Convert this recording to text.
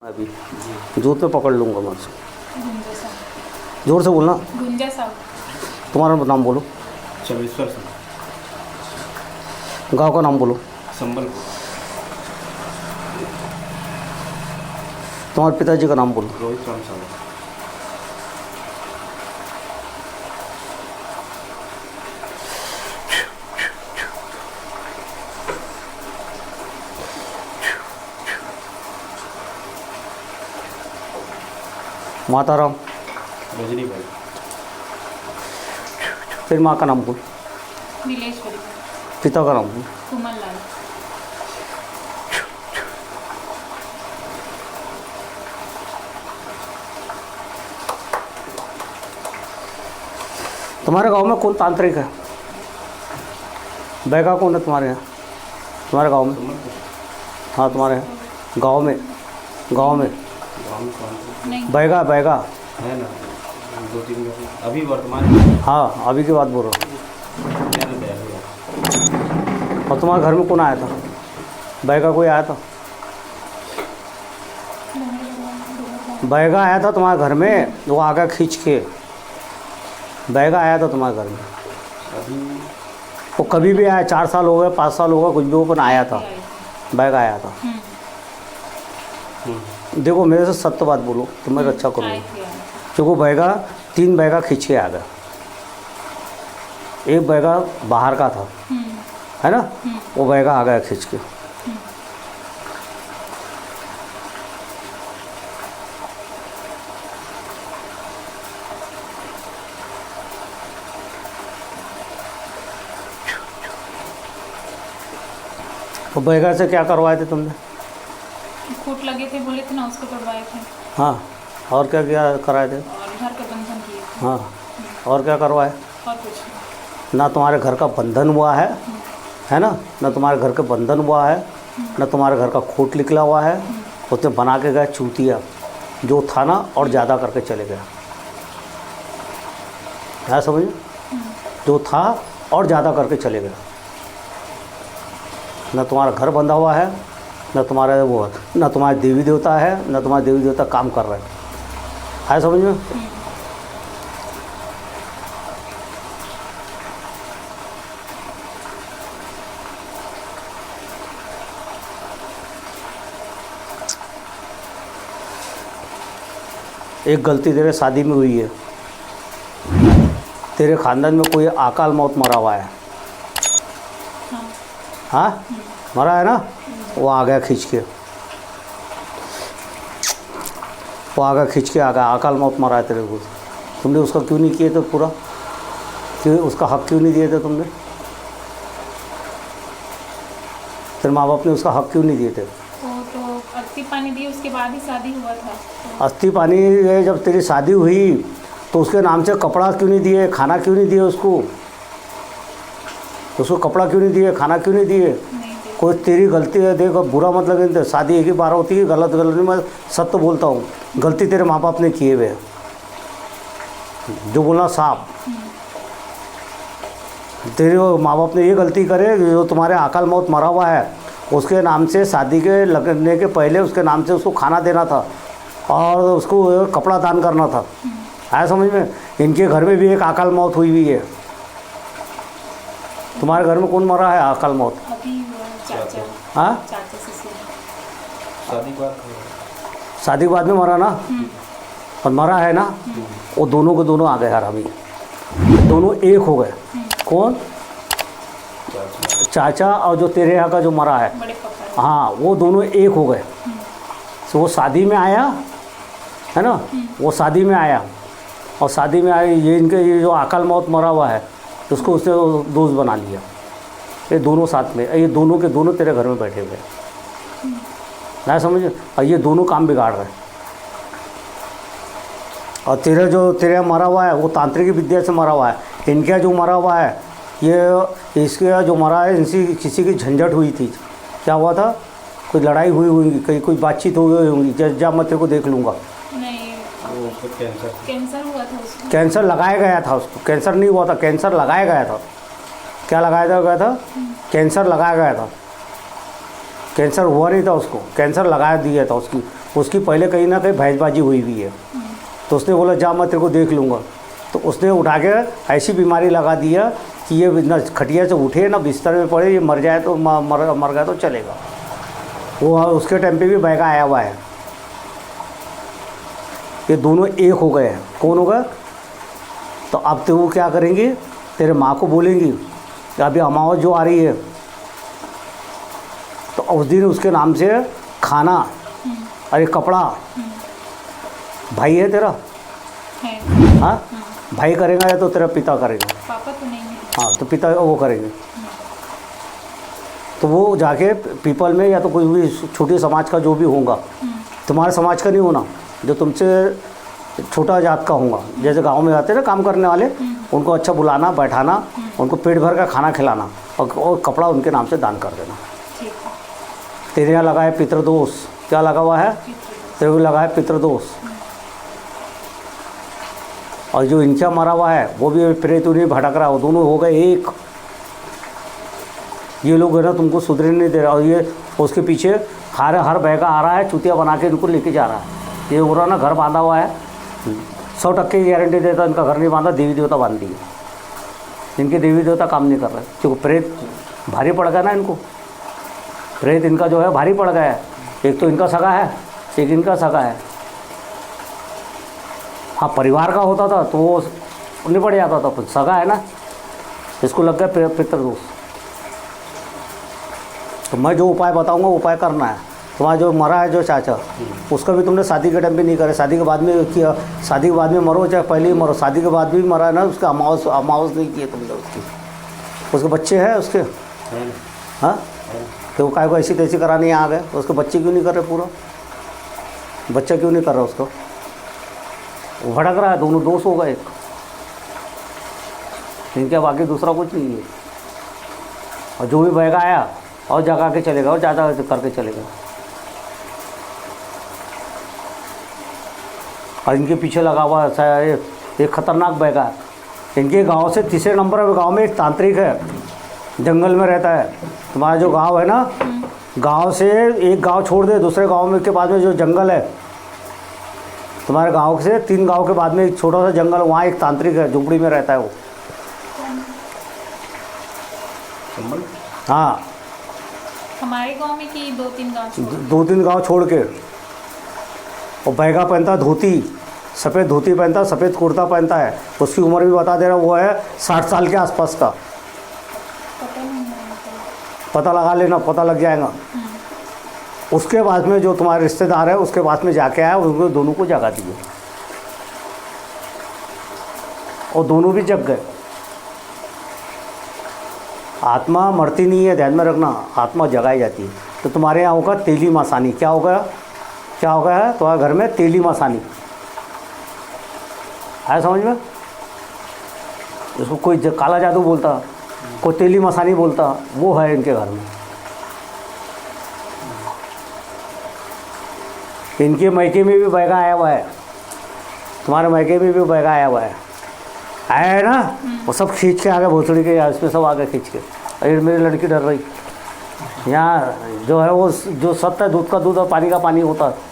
अभी जोर पे पकड़ लूँगा मैं उसको। गुंजा साहब। जोर से बोलना। गुंजा साहब। तुम्हारा नाम बोलो। चमेश्वर सिंह। गांव का नाम बोलो। संबलपुर। तुम्हारे पिताजी का नाम बोलो। रोहित राम साहब। माताराम। रजनी भाई। फिर माँ का नाम बोल। नीलेश्वरी। पिता का नाम बोल। कुमल लाल। तुम्हारे गांव में कौन तांत्रिक है? बैगा कौन है तुम्हारे यहाँ? तुम्हारे गांव में? संबलपुर। हाँ तुम्हारे यहाँ गांव में। गांव में गाँव में कौन सा? नहीं। बैगा बैगा। है ना, 2-3 घर अभी वर्तमान में। हाँ अभी की बात बोल रहा हूँ। क्या ना तैयार हुआ। और तुम्हारे घर में कौन आया था? बैगा कोई आया था? बैगा आया था तुम्हारे घर में, वो आगे खींच के। बैगा आया था तुम्हारे घर में। अभी वो कभी भी आया, 4 साल हो गए, 5 साल हो गए, कुछ भी हो, पर आया था। बैगा आया था। देखो मेरे से सत्य बात बोलो, तुम्हें रक्षा करो। आए थे। क्योंकि बैगा 3 बैगा खींच के आ गया। एक बैगा बाहर का था, है ना, वो बैगा आ गया खींच के। तो बैगा से क्या करवाए थे तुमने? फूट लगे थे बोले थे ना, उसको करवाए थे हाँ, और क्या क्या कराए थे? और घर का बंधन किए थे। हाँ, और क्या करवाए? और कुछ नहीं। ना तुम्हारे घर का बंधन हुआ है ना, ना तुम्हारे घर का बंधन हुआ है, ना तुम्हारे घर का खोट निकला हुआ है। उसने बना के गया चूतिया, जो था ना, और ज़्यादा करके चले गया। क्या समझ? जो था और ज़्यादा करके चले गया। ना तुम्हारा घर बंधा हुआ है, ना तुम्हारा वो है, ना तुम्हारे देवी देवता है, ना तुम्हारे देवी देवता काम कर रहे हैं। है समझ में? एक गलती तेरे शादी में हुई है। तेरे खानदान में कोई अकाल मौत मरा हुआ है। हाँ, मरा है ना, वो आ गया खींच के। वो आ गया खींच के आ गया, अकाल मौत मरा है तेरे को। तुमने उसका क्यों नहीं किए थे पूरा? क्यों उसका हक क्यों नहीं दिए थे तुमने? तेरे माँ बाप ने उसका हक क्यों नहीं दिए थे? तो अस्थि पानी दिए, उसके बाद ही शादी हुआ था। तो अस्थि पानी ये जब तेरी शादी हुई तो उसके नाम से कपड़ा क्यों नहीं दिए, खाना क्यों नहीं दिए उसको? उसको कपड़ा क्यों नहीं दिए, खाना क्यों नहीं दिए? नहीं थे। कोई तेरी गलती है, देखो बुरा मत लगे, शादी एक ही बार होती है। गलत गलत नहीं, मैं सत्य बोलता हूँ। गलती तेरे माँ बाप ने किए हुए हैं, जो बोलना साफ। तेरे माँ बाप ने ये गलती करे, जो तुम्हारे अकाल मौत मरा हुआ है, उसके नाम से शादी के लगने के पहले उसके नाम से उसको खाना देना था और उसको कपड़ा दान करना था। आया समझ में? इनके घर में भी एक अकाल मौत हुई हुई है। तुम्हारे घर में कौन मरा है अकाल मौत? अभी हुआ चाचा। हाँ, चाचा ससुर। शादी के बाद शादी के बाद में मरा ना, और मरा है ना, वो दोनों के दोनों आ गए यार। अभी दोनों एक हो गए। कौन? चाचा और जो तेरे यहाँ का जो मरा है, बड़े पापा। हाँ, वो दोनों एक हो गए। तो वो शादी में आया है ना, वो शादी में आया, और शादी में आए ये इनके ये जो अकाल मौत मरा हुआ है, उसको उसने दोस्त बना लिया। ये दोनों साथ में, ये दोनों के दोनों तेरे घर में बैठे हुए हैं। ना समझ? और ये दोनों काम बिगाड़ रहे हैं। और तेरा जो तेरे यहाँ मरा हुआ है वो तांत्रिक विद्या से मरा हुआ है। इनके यहाँ जो मरा हुआ है, ये इसके यहाँ जो मरा है, इनसे किसी की झंझट हुई थी। क्या हुआ था? कोई लड़ाई हुई होगी, कहीं कोई बातचीत हुई होगी। जब मैं तेरे को देख लूँगा। नहीं, वो उसको कैंसर हुआ था उसको। कैंसर लगाया गया था उसको। कैंसर नहीं हुआ था, कैंसर लगाया गया था। क्या लगाया गया था? कैंसर लगाया गया था। कैंसर हुआ नहीं था उसको, कैंसर लगा दिया था उसकी उसकी पहले कहीं ना कहीं भैंसबाजी हुई हुई है। तो उसने बोला जा मैं तेरे को देख लूँगा। तो उसने उठा के ऐसी बीमारी लगा दिया कि ये ना खटिया से उठे ना बिस्तर में पड़े, ये मर जाए तो मर गया तो चलेगा। वो उसके टाइम पे भी बैगा आया हुआ है। ये दोनों एक हो गए हैं। कौन होगा? तो अब तो वो क्या करेंगी, तेरे माँ को बोलेंगी कि अभी अमावस जो आ रही है तो उस दिन उसके नाम से खाना और एक कपड़ा, भाई है तेरा, है। हाँ भाई करेगा या तो तेरा पिता करेगा? पापा तो नहीं है। हाँ तो पिता वो करेंगे। तो वो जाके पीपल में या तो कोई भी छोटी समाज का जो भी होगा, तुम्हारे समाज का नहीं होना, जो तुमसे छोटा जात का होगा, जैसे गांव में आते हैं ना काम करने वाले, उनको अच्छा बुलाना बैठाना, उनको पेट भर का खाना खिलाना और कपड़ा उनके नाम से दान कर देना। ठीक है। तेरे यहाँ लगा है पितृदोष, क्या लगा हुआ है? तेरे को लगा है पितृदोष। और जो इनका मरा हुआ है वो भी प्रेत उन्हें भटक रहा है, वो दोनों हो गए एक। ये लोग है ना तुमको सुधरने नहीं दे रहा, और ये उसके पीछे हर बैगा आ रहा है, चुतिया बना के इनको लेके जा रहा है। ये हो रहा ना घर बांधा हुआ है, 100% की गारंटी देता इनका घर नहीं बांधा, देवी देवता बांध दिए। इनके देवी देवता काम नहीं कर रहे क्योंकि प्रेत भारी पड़ गया ना इनको। प्रेत इनका जो है भारी पड़ गया है। एक तो इनका सगा है, एक इनका सगा है। हाँ परिवार का होता था तो वो निपट जाता था, सगा है ना, इसको लग गया पितृदोष। तो मैं जो उपाय बताऊंगा उपाय करना है। तुम्हारा जो मरा है जो चाचा, उसका भी तुमने शादी के टाइम पे नहीं करे, शादी के बाद में किया। शादी के बाद में मरो चाहे पहले ही मरो, शादी के बाद भी मरा है ना, उसका अमावस नहीं किए तुमने उसके बच्चे हैं उसके, हाँ तो वो काय को ऐसी तैसी कराने आ गए, उसके बच्चे क्यों नहीं कर रहे? पूरा बच्चा क्यों नहीं कर रहा उसको? वो भड़क रहा है, दोनों दोष होगा एक, इनके बाकी दूसरा कुछ नहीं है। और जो भी बहेगा आया और जगा के चलेगा और ज़्यादा करके चलेगा। और इनके पीछे लगा हुआ एक खतरनाक बहेगा। इनके गांव से तीसरे नंबर पर गांव में एक तांत्रिक है, जंगल में रहता है। तुम्हारा जो गांव है ना, गांव से एक गांव छोड़ दे, दूसरे गांव में के बाद में जो जंगल है, तुम्हारे गांव से 3 गांव के बाद में एक छोटा सा जंगल, वहाँ एक तांत्रिक है, झोपड़ी में रहता है वो। हाँ हमारे गांव में कि 2-3 गांव छोड़? 2-3 गांव छोड़ के। और बैगा पहनता धोती, सफ़ेद धोती पहनता, सफ़ेद कुर्ता पहनता है। उसकी उम्र भी बता दे रहा, वो है 60 साल के आसपास का। पता नहीं है। पता लगा लेना, पता लग जाएगा। उसके बाद में जो तुम्हारे रिश्तेदार है उसके बाद में जाके आया, उनको दोनों को जगा दिए और दोनों भी जग गए। आत्मा मरती नहीं है, ध्यान में रखना, आत्मा जगाई जाती है। तो तुम्हारे यहाँ होगा तेली मसानी। क्या होगा? क्या होगा है तुम्हारे घर में? तेली मसानी आया समझ में? इसको कोई काला जादू बोलता, कोई तेली मसानी बोलता, वो है इनके घर में। इनके मैके में भी बैगा आया हुआ है, तुम्हारे मैके में भी बैगा आया हुआ है। आया है ना, वो सब खींच के आ गए भोसड़ी के, इसमें सब आ गए खींच के। अरे मेरी लड़की डर रही। यहाँ जो है वो जो सत्य दूध का दूध और पानी का पानी होता है,